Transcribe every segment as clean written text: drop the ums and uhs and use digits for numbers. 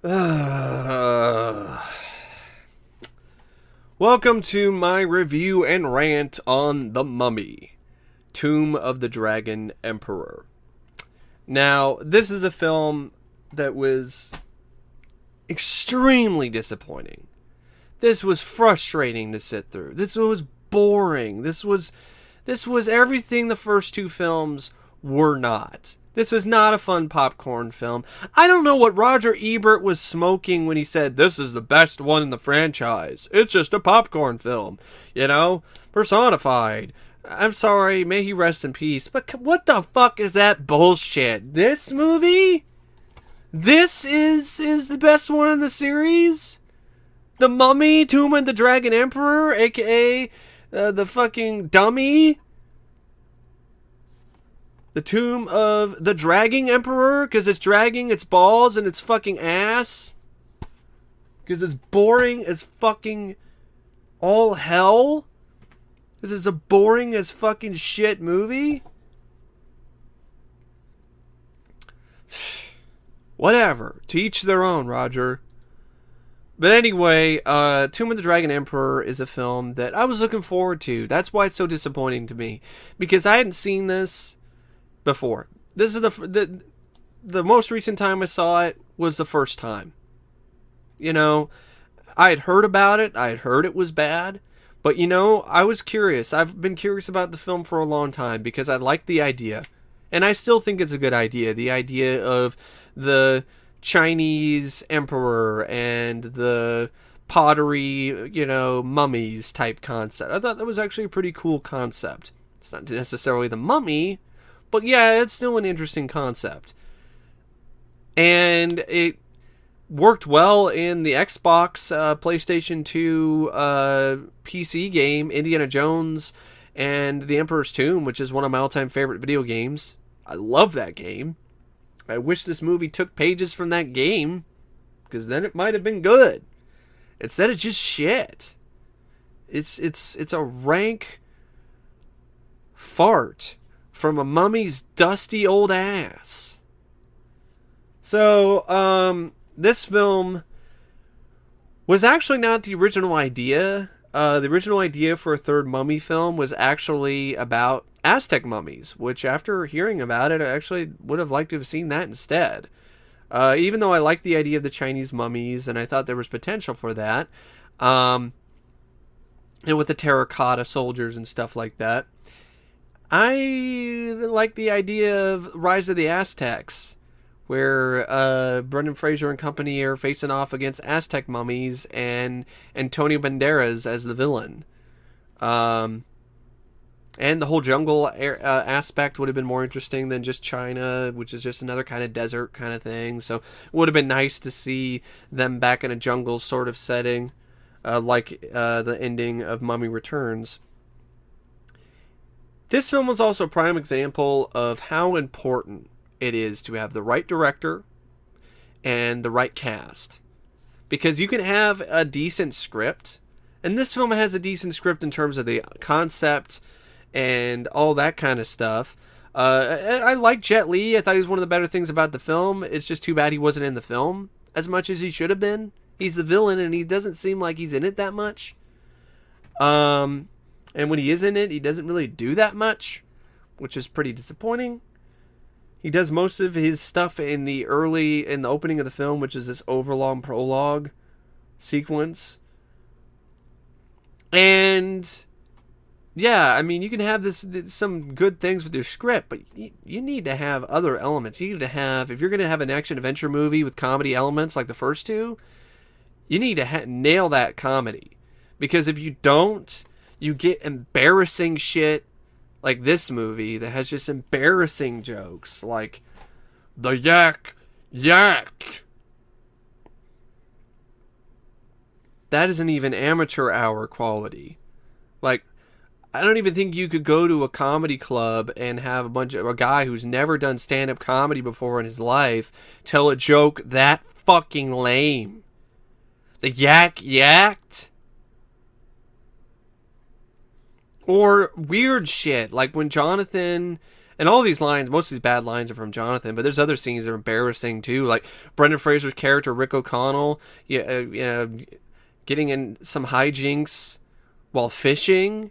Welcome to my review and rant on The Mummy, Tomb of the Dragon Emperor. Now, this is a film that was extremely disappointing. This was frustrating to sit through. This was boring. This was everything the first two films were not. This was not a fun popcorn film. I don't know what Roger Ebert was smoking when he said, this is the best one in the franchise. It's just a popcorn film. You know? Personified. I'm sorry, may he rest in peace. But what the fuck is that bullshit? This movie? This is the best one in the series? The Mummy, Tomb of the Dragon Emperor, aka the fucking dummy? The Tomb of the Dragging Emperor, because it's dragging its balls and its fucking ass. Because it's boring as fucking all hell. This is a boring as fucking shit movie. Whatever. To each their own, Roger. But anyway, Tomb of the Dragon Emperor is a film that I was looking forward to. That's why it's so disappointing to me. Because I hadn't seen this before. This is the most recent time I saw it was the first time. You know, I had heard about it. I had heard it was bad. But, you know, I was curious. I've been curious about the film for a long time because I liked the idea. And I still think it's a good idea. The idea of the Chinese emperor and the pottery, you know, mummies type concept. I thought that was actually a pretty cool concept. It's not necessarily the mummy, but yeah, it's still an interesting concept. And it worked well in the Xbox, PlayStation 2 PC game, Indiana Jones and The Emperor's Tomb, which is one of my all-time favorite video games. I love that game. I wish this movie took pages from that game, because then it might have been good. Instead, it's just shit. It's a rank fart from a mummy's dusty old ass. So, this film was actually not the original idea. The original idea for a third mummy film was actually about Aztec mummies, which after hearing about it, I actually would have liked to have seen that instead. Even though I liked the idea of the Chinese mummies, and I thought there was potential for that, and with the terracotta soldiers and stuff like that, I like the idea of Rise of the Aztecs, where Brendan Fraser and company are facing off against Aztec mummies and Antonio Banderas as the villain. And the whole jungle aspect would have been more interesting than just China, which is just another kind of desert kind of thing. So it would have been nice to see them back in a jungle sort of setting, like the ending of Mummy Returns. This film was also a prime example of how important it is to have the right director and the right cast. Because you can have a decent script, and this film has a decent script in terms of the concept and all that kind of stuff. I like Jet Li. I thought he was one of the better things about the film. It's just too bad he wasn't in the film as much as he should have been. He's the villain, and he doesn't seem like he's in it that much. And when he is in it, he doesn't really do that much, which is pretty disappointing. He does most of his stuff in the opening of the film, which is this overlong prologue sequence. And yeah, I mean, you can have some good things with your script, but you need to have other elements. You need to have, if you're going to have an action-adventure movie with comedy elements like the first two, you need to nail that comedy. Because if you don't, you get embarrassing shit like this movie that has just embarrassing jokes, like the yak. That isn't even amateur hour quality. Like, I don't even think you could go to a comedy club and have a guy who's never done stand-up comedy before in his life tell a joke that fucking lame. The yacked. Or weird shit, like when Jonathan And all these lines, most of these bad lines are from Jonathan, but there's other scenes that are embarrassing too, like Brendan Fraser's character Rick O'Connell, getting in some hijinks while fishing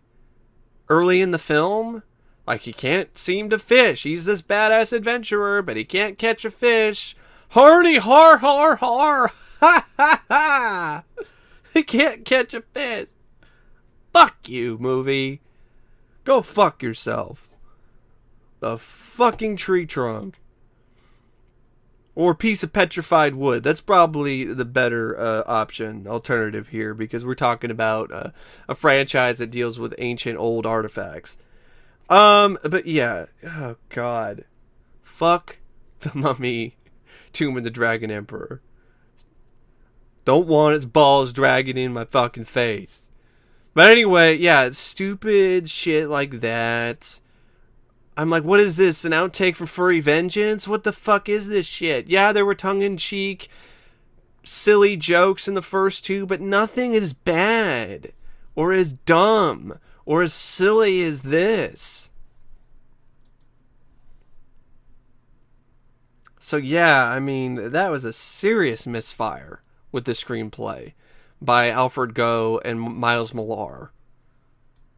early in the film. Like, he can't seem to fish. He's this badass adventurer, but he can't catch a fish. Hardy har har har. Ha ha ha. He can't catch a fish. Fuck you, movie. Go fuck yourself. The fucking tree trunk. Or piece of petrified wood. That's probably the better alternative here, because we're talking about a franchise that deals with ancient old artifacts. But yeah, oh god. Fuck the Mummy, Tomb of the Dragon Emperor. Don't want its balls dragging in my fucking face. But anyway, yeah, it's stupid shit like that. I'm like, what is this? An outtake from Furry Vengeance? What the fuck is this shit? Yeah, there were tongue-in-cheek, silly jokes in the first two, but nothing is bad, or as dumb, or as silly as this. So yeah, I mean, that was a serious misfire with the screenplay by Alfred Goh and Miles Millar.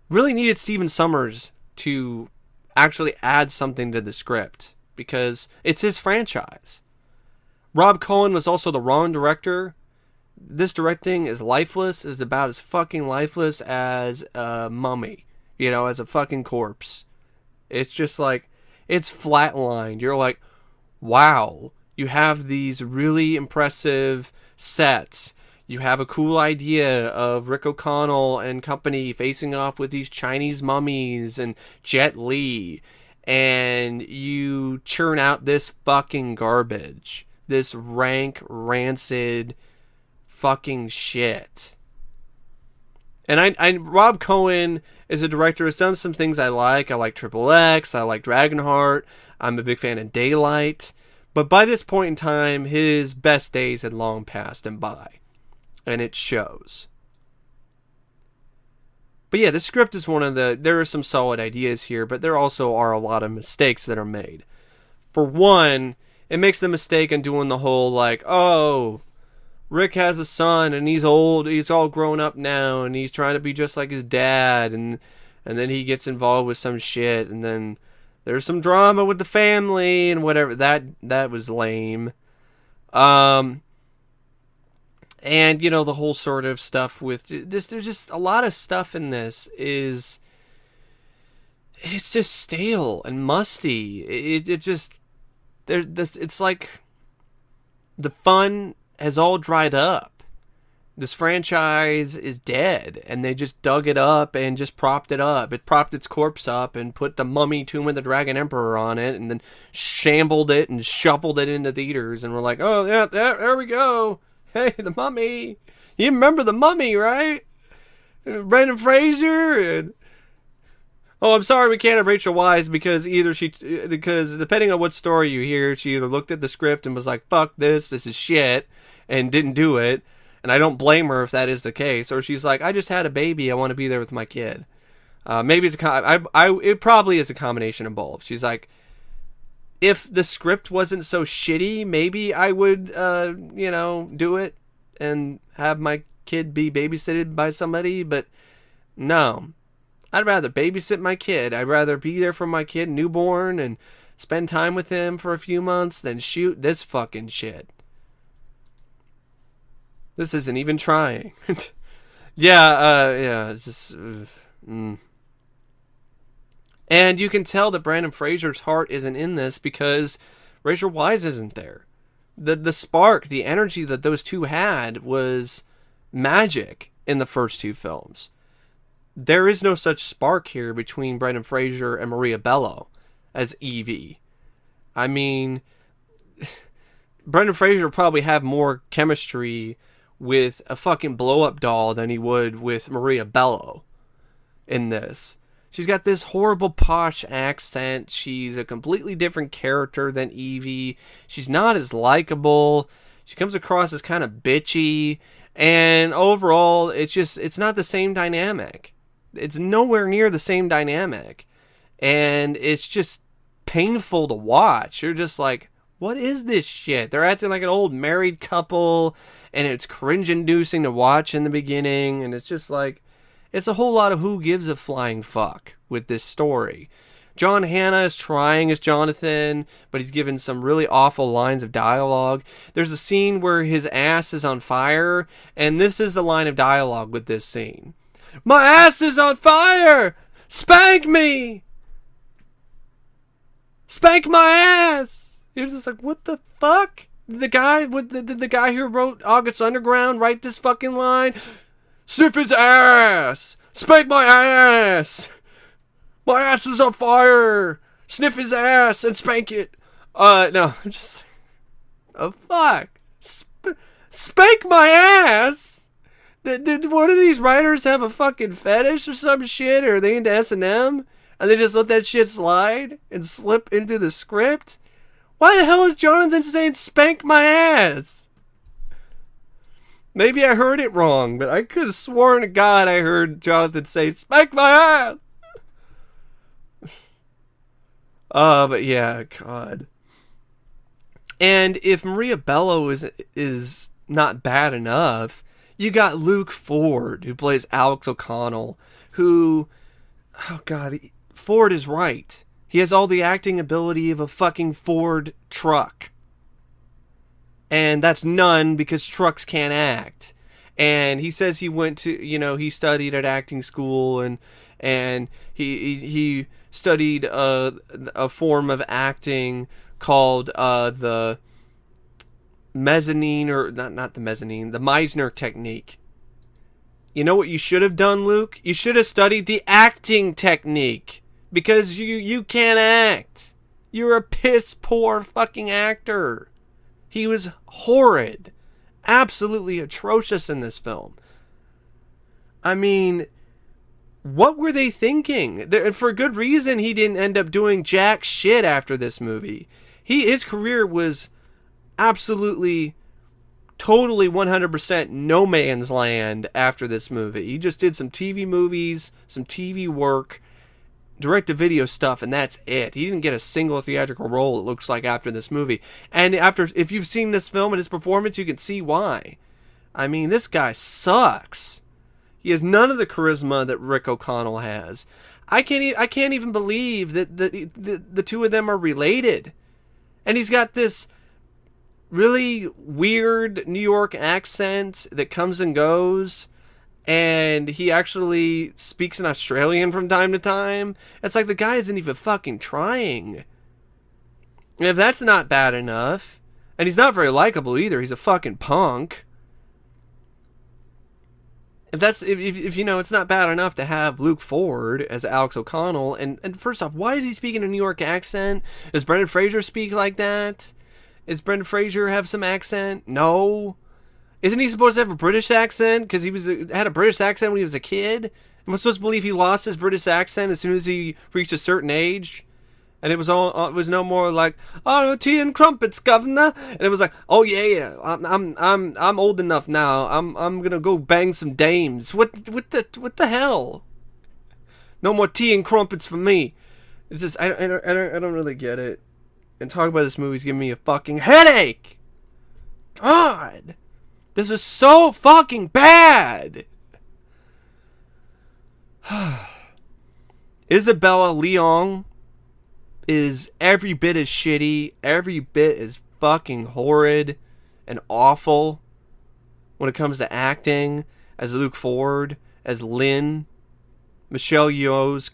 Really needed Stephen Sommers to actually add something to the script, because it's his franchise. Rob Cohen was also the wrong director. This directing is lifeless, is about as fucking lifeless as a mummy, as a fucking corpse. It's just like, it's flatlined. You're like, wow, you have these really impressive sets. You have a cool idea of Rick O'Connell and company facing off with these Chinese mummies and Jet Li, and you churn out this fucking garbage. This rank, rancid fucking shit. And Rob Cohen is a director who's done some things I like. I like Triple X. I like Dragonheart. I'm a big fan of Daylight. But by this point in time, his best days had long passed him by. And it shows. But yeah, the script is there are some solid ideas here, but there also are a lot of mistakes that are made. For one, it makes the mistake in doing the whole, like, oh, Rick has a son and he's old, he's all grown up now, and he's trying to be just like his dad, and then he gets involved with some shit, and then there's some drama with the family and whatever. That was lame. And, the whole sort of stuff with this, there's just a lot of stuff in this it's just stale and musty. It's like the fun has all dried up. This franchise is dead, and they just dug it up and just propped it up. It propped its corpse up and put the Mummy, Tomb of the Dragon Emperor on it, and then shambled it and shuffled it into theaters, and we're like, oh yeah, there we go. Hey, the Mummy. You remember the Mummy, right? Brendan Fraser. And oh, I'm sorry we can't have Rachel Weisz, because depending on what story you hear, she either looked at the script and was like, fuck this is shit, and didn't do it. And I don't blame her if that is the case. Or she's like, I just had a baby, I want to be there with my kid. Maybe it's it probably is a combination of both. She's like, if the script wasn't so shitty, maybe I would, do it and have my kid be babysitted by somebody. But no, I'd rather babysit my kid. I'd rather be there for my kid, newborn, and spend time with him for a few months than shoot this fucking shit. This isn't even trying. Yeah, it's just... And you can tell that Brendan Fraser's heart isn't in this because Rachel Weisz isn't there. The spark, the energy that those two had was magic in the first two films. There is no such spark here between Brendan Fraser and Maria Bello as Evie. I mean, Brendan Fraser would probably have more chemistry with a fucking blow-up doll than he would with Maria Bello in this. She's got this horrible posh accent. She's a completely different character than Evie. She's not as likable. She comes across as kind of bitchy. And overall, it's not the same dynamic. It's nowhere near the same dynamic. And it's just painful to watch. You're just like, what is this shit? They're acting like an old married couple, and it's cringe-inducing to watch in the beginning, and it's just like, it's a whole lot of who gives a flying fuck with this story. John Hannah is trying as Jonathan, but he's given some really awful lines of dialogue. There's a scene where his ass is on fire, and this is the line of dialogue with this scene. My ass is on fire! Spank me! Spank my ass! You're just like, what the fuck? Did the guy who wrote August Underground write this fucking line? Sniff his ass! Spank my ass! My ass is on fire! Sniff his ass and spank it! No, I'm just... Oh, fuck! Spank my ass? Did one of these writers have a fucking fetish or some shit? Or are they into S&M? And they just let that shit slide and slip into the script? Why the hell is Jonathan saying spank my ass? Maybe I heard it wrong, but I could have sworn to God I heard Jonathan say spank my ass! But yeah, God. And if Maria Bello is not bad enough, you got Luke Ford, who plays Alex O'Connell, who, oh God, Ford is right. He has all the acting ability of a fucking Ford truck. And that's none because trucks can't act. And he says he went to, he studied at acting school and he studied a form of acting called the mezzanine, or not the mezzanine, the Meisner technique. You know what you should have done, Luke? You should have studied the acting technique, because you can't act. You're a piss poor fucking actor. He was horrid, absolutely atrocious in this film. I mean, what were they thinking? For good reason, he didn't end up doing jack shit after this movie. His career was absolutely, totally 100% no man's land after this movie. He just did some TV movies, some TV work, direct-to-video stuff, and that's it. He didn't get a single theatrical role, it looks like, after this movie. And if you've seen this film and his performance, you can see why. I mean, this guy sucks. He has none of the charisma that Rick O'Connell has. I can't even believe that the two of them are related. And he's got this really weird New York accent that comes and goes. And he actually speaks in Australian from time to time. It's like the guy isn't even fucking trying. And if that's not bad enough, and he's not very likable either, he's a fucking punk. If it's not bad enough to have Luke Ford as Alex O'Connell, and first off, why is he speaking a New York accent? Does Brendan Fraser speak like that? Does Brendan Fraser have some accent? No. Isn't he supposed to have a British accent? Because he had a British accent when he was a kid? Am I supposed to believe he lost his British accent as soon as he reached a certain age? And it was no more like, oh, tea and crumpets, governor. And it was like, oh yeah, I'm old enough now. I'm gonna go bang some dames. What the hell? No more tea and crumpets for me. It's just I don't really get it. And talk about this movie's giving me a fucking headache. God, this is so fucking bad. Isabella Leong is every bit as shitty, every bit as fucking horrid and awful when it comes to acting as Luke Ford, as Lynn, Michelle Yeoh's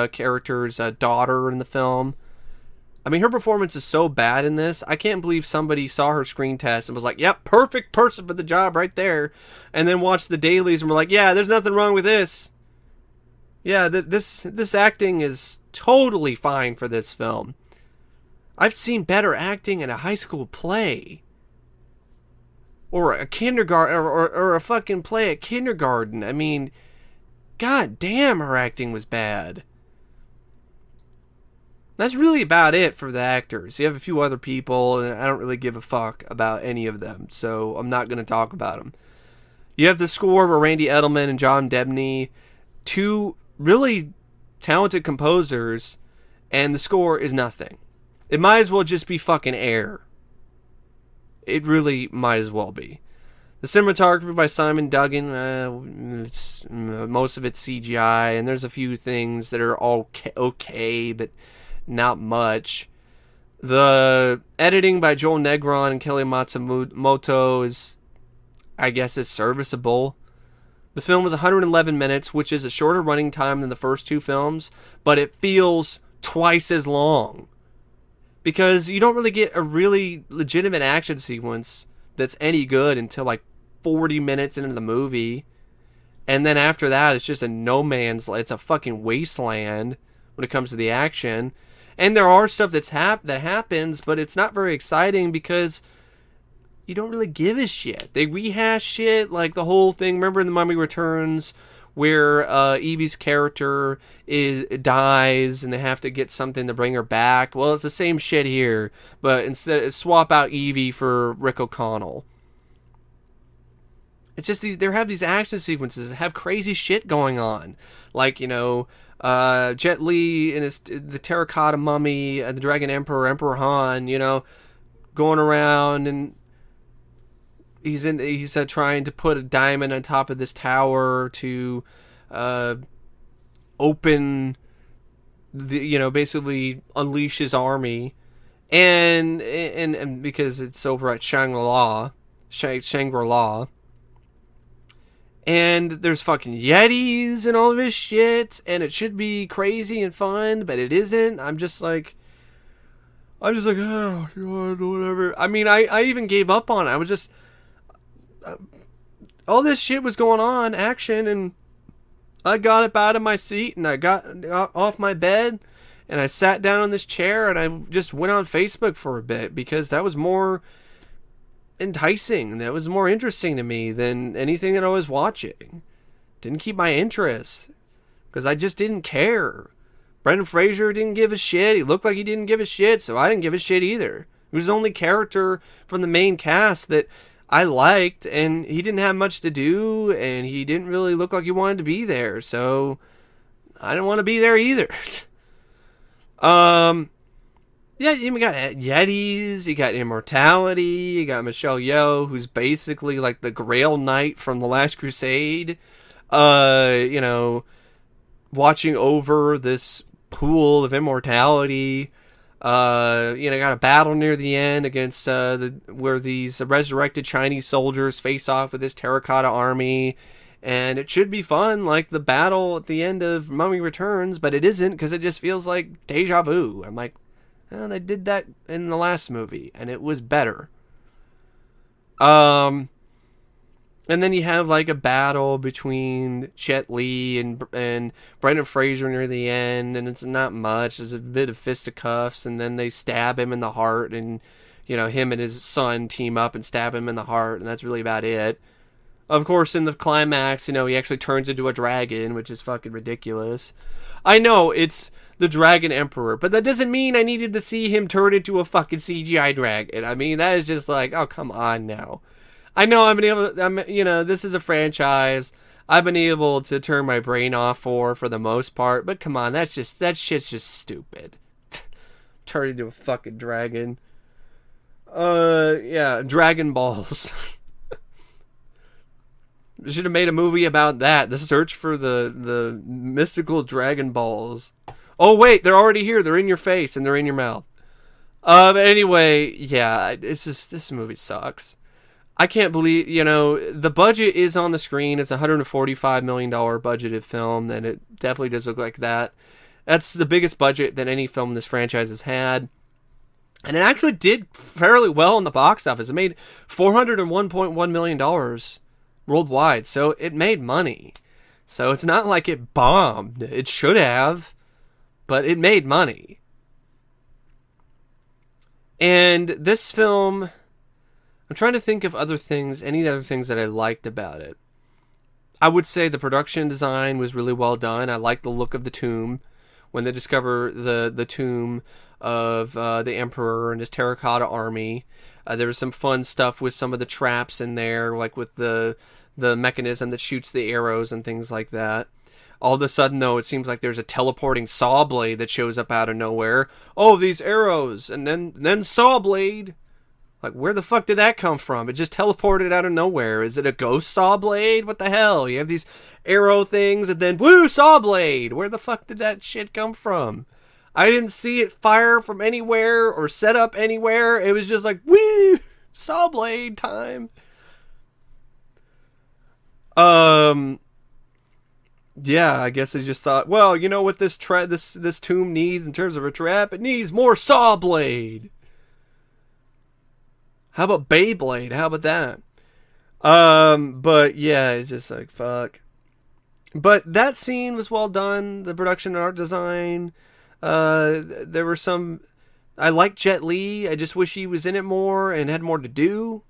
character's daughter in the film. I mean, her performance is so bad in this. I can't believe somebody saw her screen test and was like, yep, perfect person for the job right there. And then watched the dailies and were like, yeah, there's nothing wrong with this. Yeah, this acting is totally fine for this film. I've seen better acting in a high school play. Or a kindergarten, or a fucking play at kindergarten. I mean, god damn, her acting was bad. That's really about it for the actors. You have a few other people, and I don't really give a fuck about any of them, so I'm not going to talk about them. You have the score where Randy Edelman and John Debney, two really talented composers, and the score is nothing. It might as well just be fucking air. It really might as well be. The cinematography by Simon Duggan, most of it's CGI, and there's a few things that are okay, but not much. The editing by Joel Negron and Kelly Matsumoto is, I guess, it's serviceable. The film was 111 minutes, which is a shorter running time than the first two films, but it feels twice as long. Because you don't really get a really legitimate action sequence that's any good until like 40 minutes into the movie. And then after that, it's just a no man's land. It's a fucking wasteland when it comes to the action. And there are stuff that happens, but it's not very exciting because you don't really give a shit. They rehash shit, like the whole thing. Remember in The Mummy Returns, where Evie's character dies and they have to get something to bring her back? Well, it's the same shit here, but instead swap out Evie for Rick O'Connell. It's just they have these action sequences that have crazy shit going on, like Jet Li and the terracotta mummy, the Dragon Emperor Han, going around, and he's trying to put a diamond on top of this tower to open basically unleash his army, and because it's over at Shangri-La. And there's fucking Yetis and all of this shit, and it should be crazy and fun, but it isn't. I'm just like, oh, God, whatever. I mean, I even gave up on it. I was just, all this shit was going on, action, and I got up out of my seat, and I got off my bed, and I sat down on this chair, and I just went on Facebook for a bit, because that was more enticing, that was more interesting to me than anything that I was watching. Didn't keep my interest because I just didn't care. Brendan Fraser didn't give a shit. He looked like he didn't give a shit, so I didn't give a shit either. He was the only character from the main cast that I liked, and he didn't have much to do, and he didn't really look like he wanted to be there, so I didn't want to be there either. Yeah, you got Yetis, you got immortality, you got Michelle Yeoh, who's basically like the Grail Knight from The Last Crusade, watching over this pool of immortality. Got a battle near the end against where these resurrected Chinese soldiers face off with this terracotta army, and it should be fun, like the battle at the end of Mummy Returns, but it isn't because it just feels like deja vu. I'm like, well, they did that in the last movie, and it was better. And then you have like a battle between Jet Li and Brendan Fraser near the end, and it's not much. There's a bit of fisticuffs, and then they stab him in the heart, and him and his son team up and stab him in the heart, and that's really about it. Of course, in the climax, he actually turns into a dragon, which is fucking ridiculous. I know it's the Dragon Emperor, but that doesn't mean I needed to see him turn into a fucking CGI dragon. I mean, that is just like, oh, come on now. I know this is a franchise I've been able to turn my brain off for the most part, but come on, that shit's just stupid. Turn into a fucking dragon. Yeah, Dragon Balls. Should have made a movie about that. The search for the mystical Dragon Balls. Oh, wait, they're already here. They're in your face and they're in your mouth. But anyway, yeah, it's just, this movie sucks. I can't believe, the budget is on the screen. It's a $145 million budgeted film, and it definitely does look like that. That's the biggest budget that any film in this franchise has had. And it actually did fairly well in the box office. It made $401.1 million worldwide, so it made money. So it's not like it bombed. It should have, but it made money. And this film, I'm trying to think of any other things that I liked about it. I would say the production design was really well done. I liked the look of the tomb. When they discover the tomb of the Emperor and his terracotta army, there was some fun stuff with some of the traps in there, like with the mechanism that shoots the arrows and things like that. All of a sudden, though, it seems like there's a teleporting saw blade that shows up out of nowhere. Oh, these arrows, and then saw blade. Like, where the fuck did that come from? It just teleported out of nowhere. Is it a ghost saw blade? What the hell? You have these arrow things, and then woo, saw blade. Where the fuck did that shit come from? I didn't see it fire from anywhere or set up anywhere. It was just like, woo, saw blade time. Yeah, I guess they just thought, well, you know what this tomb needs in terms of a trap? It needs more saw blade. How about Beyblade? How about that? But yeah, it's just like, fuck. But that scene was well done. The production and art design. There were some. I like Jet Li. I just wish he was in it more and had more to do.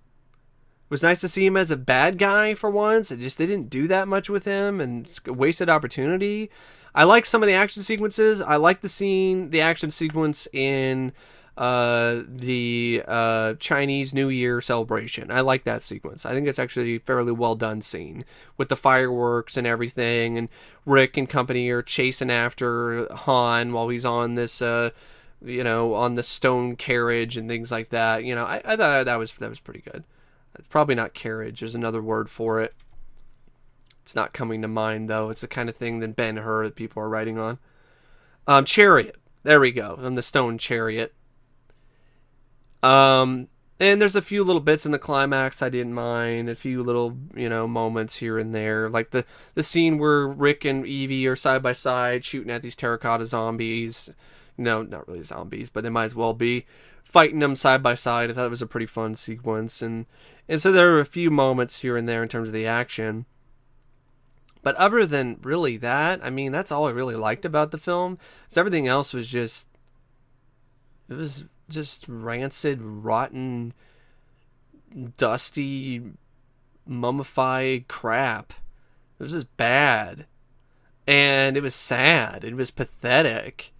It was nice to see him as a bad guy for once. They didn't do that much with him, and it's a wasted opportunity. I like some of the action sequences. I like the action sequence in the Chinese New Year celebration. I like that sequence. I think it's actually a fairly well done scene with the fireworks and everything, and Rick and company are chasing after Han while he's on this on the stone carriage and things like that. I thought that was pretty good. It's probably not carriage. There's another word for it. It's not coming to mind, though. It's the kind of thing that Ben-Hur that people are writing on. Chariot. There we go. On the stone chariot. And there's a few little bits in the climax I didn't mind. A few little, moments here and there. Like the scene where Rick and Evie are side by side shooting at these terracotta zombies. No, not really zombies, but they might as well be. Fighting them side by side. I thought it was a pretty fun sequence. And so there were a few moments here and there in terms of the action. But other than really that, I mean, that's all I really liked about the film. So everything else was just rancid, rotten, dusty, mummified crap. It was just bad. And it was sad. It was pathetic.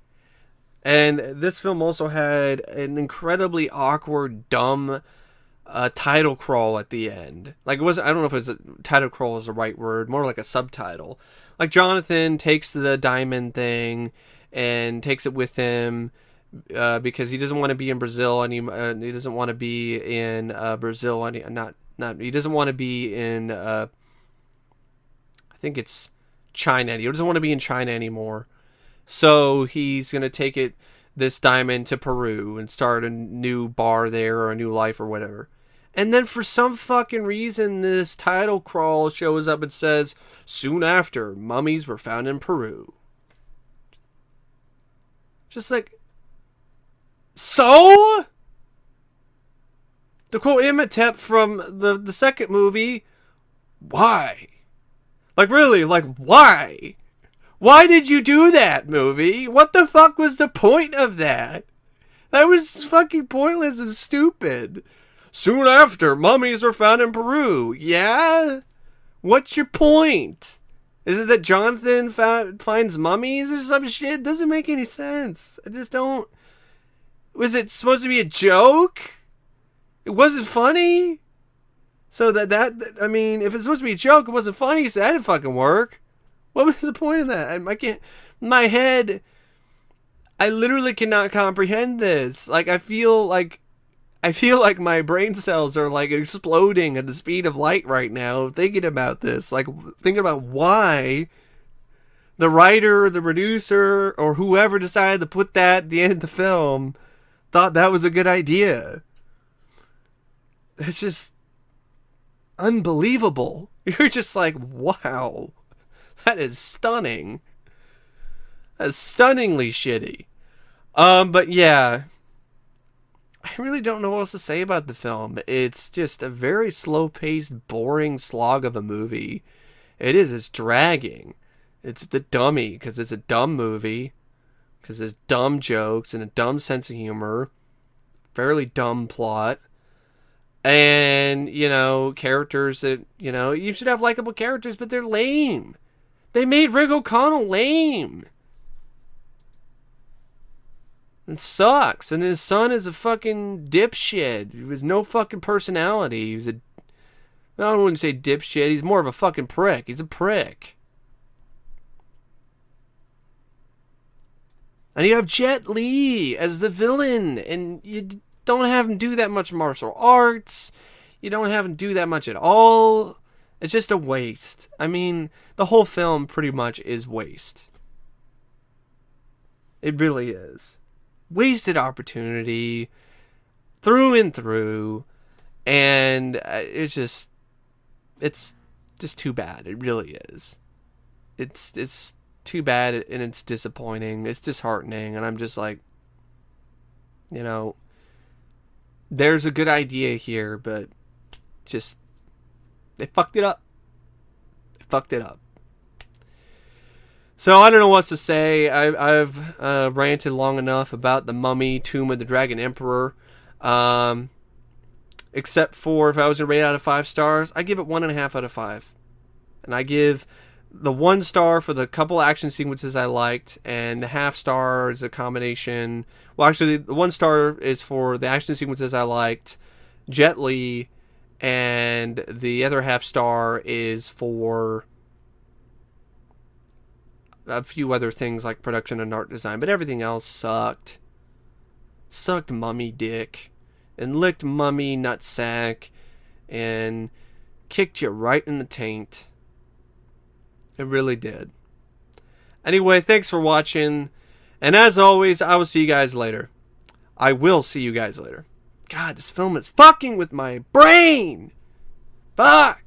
And this film also had an incredibly awkward, dumb title crawl at the end. Like, it wasn't, I don't know if it was a title crawl is the right word, more like a subtitle. Like, Jonathan takes the diamond thing and takes it with him because he doesn't want to be in Brazil anymore. He doesn't want to be in Brazil. He doesn't want to be in, I think it's China. He doesn't want to be in China anymore. So he's going to take this diamond to Peru and start a new bar there or a new life or whatever. And then for some fucking reason, this title crawl shows up and says, soon after, mummies were found in Peru. Just like, so? To quote Imhotep from the second movie, why? Like, really, why? Why did you do that, movie? What the fuck was the point of that? That was fucking pointless and stupid. Soon after, mummies were found in Peru. Yeah? What's your point? Is it that Jonathan finds mummies or some shit? Doesn't make any sense. I just don't... Was it supposed to be a joke? It wasn't funny? So I mean, if it's supposed to be a joke, it wasn't funny, so that didn't fucking work. What was the point of that? I can't... My head... I literally cannot comprehend this. Like, I feel like my brain cells are, like, exploding at the speed of light right now thinking about this. Like, thinking about why the writer, the producer, or whoever decided to put that at the end of the film thought that was a good idea. It's just unbelievable. You're just like, wow. That is stunning. That's stunningly shitty. But yeah, I really don't know what else to say about the film. It's just a very slow-paced, boring slog of a movie. It's dragging. It's the dummy, because it's a dumb movie, because there's dumb jokes and a dumb sense of humor, fairly dumb plot, and, characters that, you should have likable characters, but they're lame. They made Rick O'Connell lame. It sucks. And his son is a fucking dipshit with no fucking personality. I don't want to say dipshit. He's more of a fucking prick. He's a prick. And you have Jet Li as the villain, and you don't have him do that much martial arts. You don't have him do that much at all. It's just a waste. I mean, the whole film pretty much is waste. It really is. Wasted opportunity through and through. And it's just too bad. It really is. It's too bad, and it's disappointing. It's disheartening, and I'm just like, you know, there's a good idea here, but just they fucked it up. They fucked it up. So I don't know what to say. I've ranted long enough about The Mummy, Tomb of the Dragon Emperor. Except for if I was to rate it out of 5 stars, I give it 1.5 out of 5. And I give the 1 star for the couple action sequences I liked, and the half star is a combination. Well, actually, the 1 star is for the action sequences I liked, Jet Li, and the other half star is for a few other things like production and art design, but everything else sucked. Sucked mummy dick. And licked mummy nutsack. And kicked you right in the taint. It really did. Anyway, thanks for watching. And as always, I will see you guys later. I will see you guys later. God, this film is fucking with my brain! Fuck!